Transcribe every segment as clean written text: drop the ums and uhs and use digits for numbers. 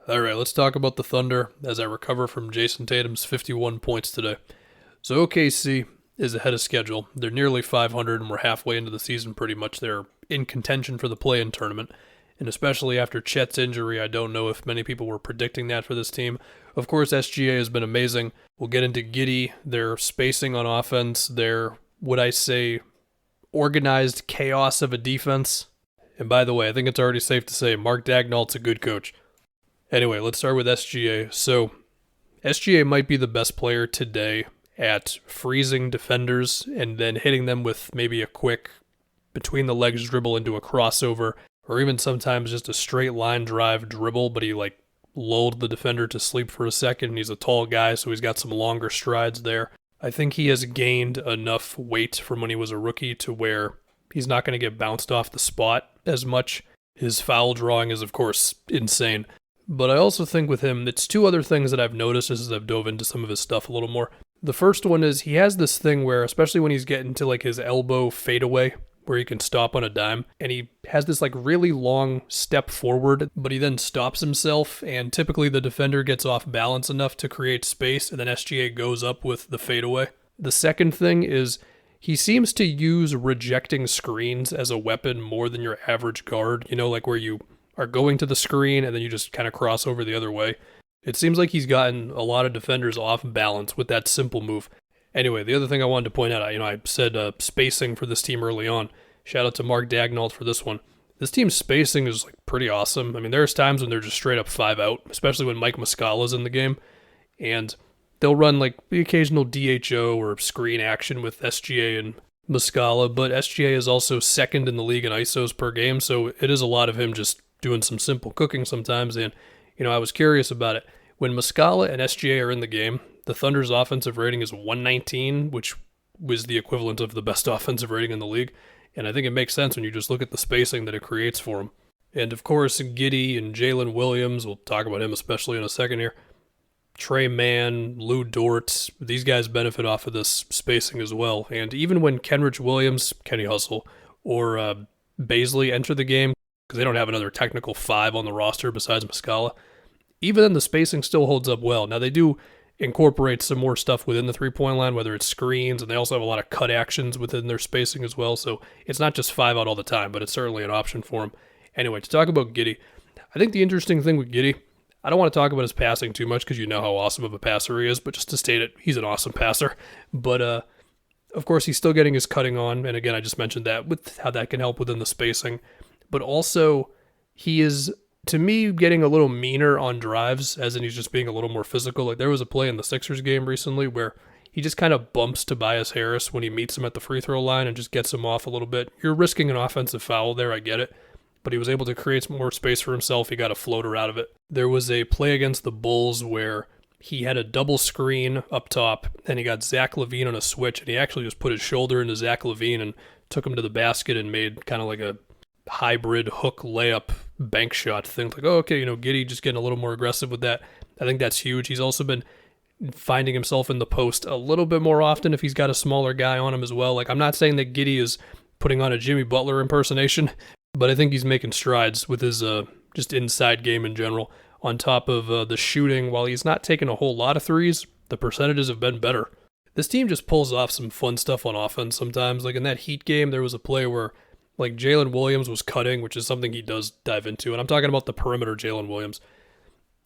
All right, let's talk about the Thunder as I recover from Jason Tatum's 51 points today. So OKC is ahead of schedule. They're nearly 500 and we're halfway into the season pretty much. They're in contention for the play-in tournament. And especially after Chet's injury, I don't know if many people were predicting that for this team. Of course, SGA has been amazing. We'll get into Giddey, their spacing on offense, their, would I say, organized chaos of a defense. And by the way, I think it's already safe to say Mark Dagnall's a good coach. Anyway, let's start with SGA. So, SGA might be the best player today at freezing defenders and then hitting them with maybe a quick between the legs dribble into a crossover, or even sometimes just a straight line drive dribble, but he lulled the defender to sleep for a second. He's a tall guy, so he's got some longer strides there. I think he has gained enough weight from when he was a rookie to where he's not going to get bounced off the spot as much. His foul drawing is, of course, insane. But I also think with him, it's two other things that I've noticed as I've dove into some of his stuff a little more. The first one is he has this thing where, especially when he's getting to his elbow fadeaway, where he can stop on a dime, and he has this really long step forward, but he then stops himself, and typically the defender gets off balance enough to create space, and then SGA goes up with the fadeaway. The second thing is he seems to use rejecting screens as a weapon more than your average guard, where you are going to the screen and then you just kind of cross over the other way. It seems like he's gotten a lot of defenders off balance with that simple move. Anyway, the other thing I wanted to point out, I said spacing for this team early on. Shout out to Mark Dagnall for this one. This team's spacing is pretty awesome. I mean, there's times when they're just straight up 5 out, especially when Mike Muscala's in the game, and they'll run the occasional DHO or screen action with SGA and Muscala, but SGA is also second in the league in ISOs per game, so it is a lot of him just doing some simple cooking sometimes. And I was curious about it. When Muscala and SGA are in the game, the Thunder's offensive rating is 119, which was the equivalent of the best offensive rating in the league. And I think it makes sense when you just look at the spacing that it creates for them. And of course, Giddey and Jalen Williams, we'll talk about him especially in a second here. Trey Mann, Lou Dort, these guys benefit off of this spacing as well. And even when Kenrich Williams, Kenny Hustle, or Baisley enter the game, because they don't have another technical 5 on the roster besides Muscala, even then the spacing still holds up well. Now they do incorporate some more stuff within the three-point line, whether it's screens, and they also have a lot of cut actions within their spacing as well, so it's not just 5 out all the time, but it's certainly an option for them. Anyway, to talk about Giddey, I think the interesting thing with Giddey, I don't want to talk about his passing too much because you know how awesome of a passer he is, but just to state it, he's an awesome passer. But of course, he's still getting his cutting on, and again, I just mentioned that with how that can help within the spacing. But also, he is, to me, getting a little meaner on drives, as in he's just being a little more physical. There was a play in the Sixers game recently where he just kind of bumps Tobias Harris when he meets him at the free throw line and just gets him off a little bit. You're risking an offensive foul there, I get it. But he was able to create some more space for himself. He got a floater out of it. There was a play against the Bulls where he had a double screen up top, and he got Zach LaVine on a switch, and he actually just put his shoulder into Zach LaVine and took him to the basket and made kind of like a hybrid hook layup bank shot thing. Okay, Giddey just getting a little more aggressive with that. I think that's huge. He's also been finding himself in the post a little bit more often if he's got a smaller guy on him as well. I'm not saying that Giddey is putting on a Jimmy Butler impersonation, but I think he's making strides with his just inside game in general. On top of the shooting, while he's not taking a whole lot of threes, the percentages have been better. This team just pulls off some fun stuff on offense sometimes. In that Heat game, there was a play where Jalen Williams was cutting, which is something he does dive into. And I'm talking about the perimeter Jalen Williams.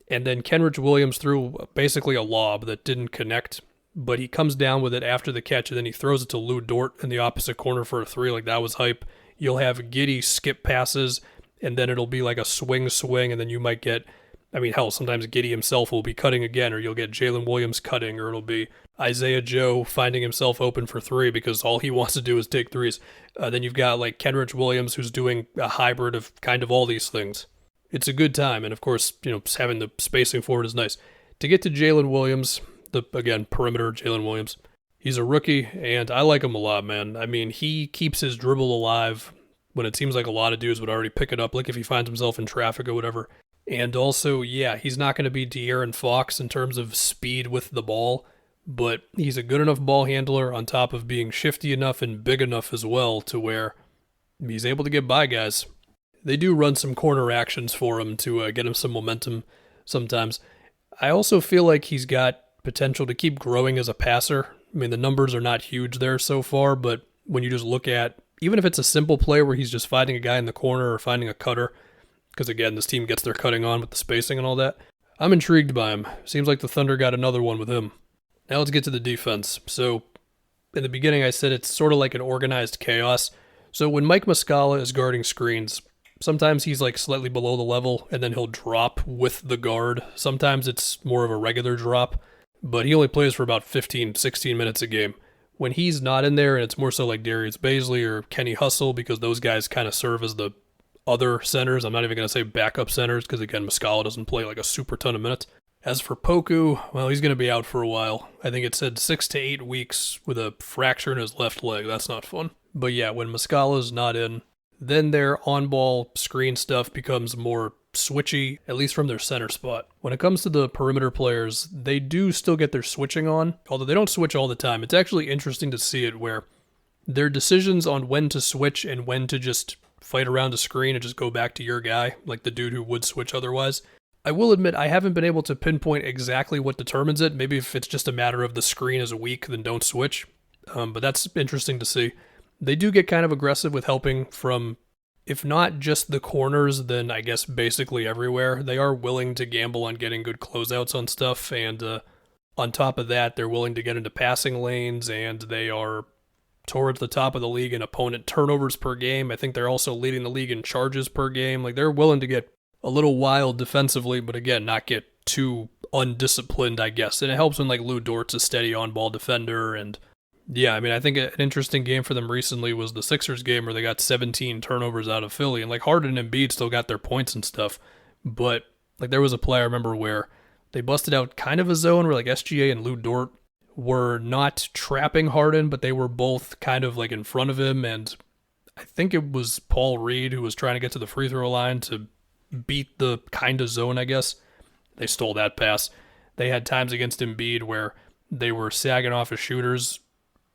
And then Kenrich Williams threw basically a lob that didn't connect, but he comes down with it after the catch, and then he throws it to Lou Dort in the opposite corner for a 3. That was hype. You'll have Giddey skip passes, and then it'll be a swing, and then you might get, sometimes Giddey himself will be cutting again, or you'll get Jalen Williams cutting, or it'll be Isaiah Joe finding himself open for 3 because all he wants to do is take threes. Then you've got Kenrich Williams who's doing a hybrid of kind of all these things. It's a good time, and of course, having the spacing forward is nice. To get to Jalen Williams, again, perimeter Jalen Williams, he's a rookie, and I like him a lot, man. He keeps his dribble alive when it seems like a lot of dudes would already pick it up, if he finds himself in traffic or whatever. And also, yeah, he's not going to be De'Aaron Fox in terms of speed with the ball, but he's a good enough ball handler on top of being shifty enough and big enough as well to where he's able to get by guys. They do run some corner actions for him to get him some momentum. sometimes. I also feel like he's got potential to keep growing as a passer. I mean, the numbers are not huge there so far, but when you just look at, even if it's a simple play where he's just finding a guy in the corner or finding a cutter, because again, this team gets their cutting on with the spacing and all that, I'm intrigued by him. Seems like the Thunder got another one with him. Now let's get to the defense. So in the beginning, I said it's sort of like an organized chaos. So when Mike Muscala is guarding screens, sometimes he's like slightly below the level and then he'll drop with the guard. Sometimes it's more of a regular drop, but he only plays for about 15, 16 minutes a game. When he's not in there and it's more so like Darius Baisley or Kenny Hustle, because those guys kind of serve as the other centers. I'm not even going to say backup centers because, again, Muscala doesn't play like a super ton of minutes. As for Poku, well, he's going to be out for a while. I think it said 6 to 8 weeks with a fracture in his left leg. That's not fun. But yeah, when Muscala's not in, then their on-ball screen stuff becomes more switchy, at least from their center spot. When it comes to the perimeter players, they do still get their switching on, although they don't switch all the time. It's actually interesting to see it where their decisions on when to switch and when to just fight around a screen and just go back to your guy, like the dude who would switch otherwise. I will admit I haven't been able to pinpoint exactly what determines it. Maybe if it's just a matter of the screen is weak, then don't switch. But that's interesting to see. They do get kind of aggressive with helping from, if not just the corners, then I guess basically everywhere. They are willing to gamble on getting good closeouts on stuff, and on top of that, they're willing to get into passing lanes, and they are towards the top of the league in opponent turnovers per game. I think they're also leading the league in charges per game. Like, they're willing to get a little wild defensively, but again, not get too undisciplined, I guess. And it helps when like Lou Dort's a steady on-ball defender. And yeah, I mean, I think an interesting game for them recently was the Sixers game where they got 17 turnovers out of Philly. And like Harden and Embiid still got their points and stuff. But like there was a play I remember where they busted out kind of a zone where like SGA and Lou Dort were not trapping Harden, but they were both kind of like in front of him. And I think it was Paul Reed who was trying to get to the free throw line to beat the kind of zone, I guess. They stole that pass. They had times against Embiid where they were sagging off as shooters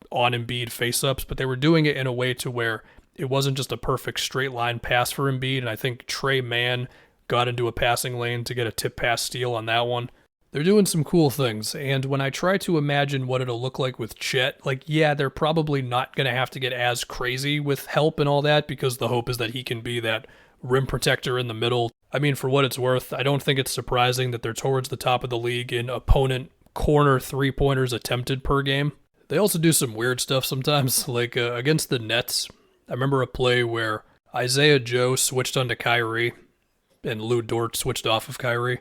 on Embiid face-ups, but they were doing it in a way to where it wasn't just a perfect straight line pass for Embiid. And I think Trey Mann got into a passing lane to get a tip pass steal on that one. They're doing some cool things, and when I try to imagine what it'll look like with Chet, like, yeah, they're probably not going to have to get as crazy with help and all that, because the hope is that he can be that rim protector in the middle. I mean, for what it's worth, I don't think it's surprising that they're towards the top of the league in opponent corner three-pointers attempted per game. They also do some weird stuff sometimes, like against the Nets. I remember a play where Isaiah Joe switched onto Kyrie, and Lou Dort switched off of Kyrie.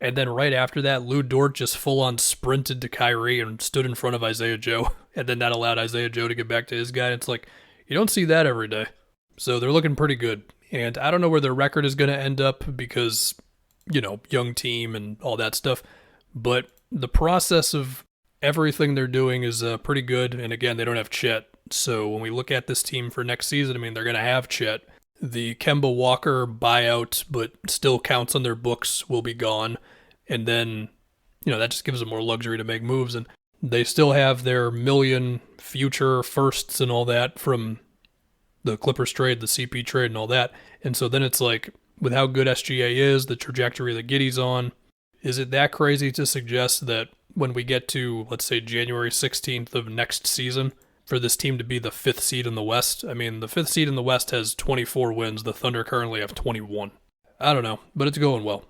And then right after that, Lou Dort just full-on sprinted to Kyrie and stood in front of Isaiah Joe. And then that allowed Isaiah Joe to get back to his guy. It's like, you don't see that every day. So they're looking pretty good. And I don't know where their record is going to end up because, you know, young team and all that stuff. But the process of everything they're doing is pretty good. And again, they don't have Chet. So when we look at this team for next season, I mean, they're going to have Chet. The Kemba Walker buyout, but still counts on their books, will be gone. And then, you know, that just gives them more luxury to make moves. And they still have their million future firsts and all that from the Clippers trade, the CP trade and all that. And so then it's like, with how good SGA is, the trajectory that Giddey's on, is it that crazy to suggest that when we get to, let's say, January 16th of next season, for this team to be the 5th seed in the West? I mean, the 5th seed in the West has 24 wins. The Thunder currently have 21. I don't know, but it's going well.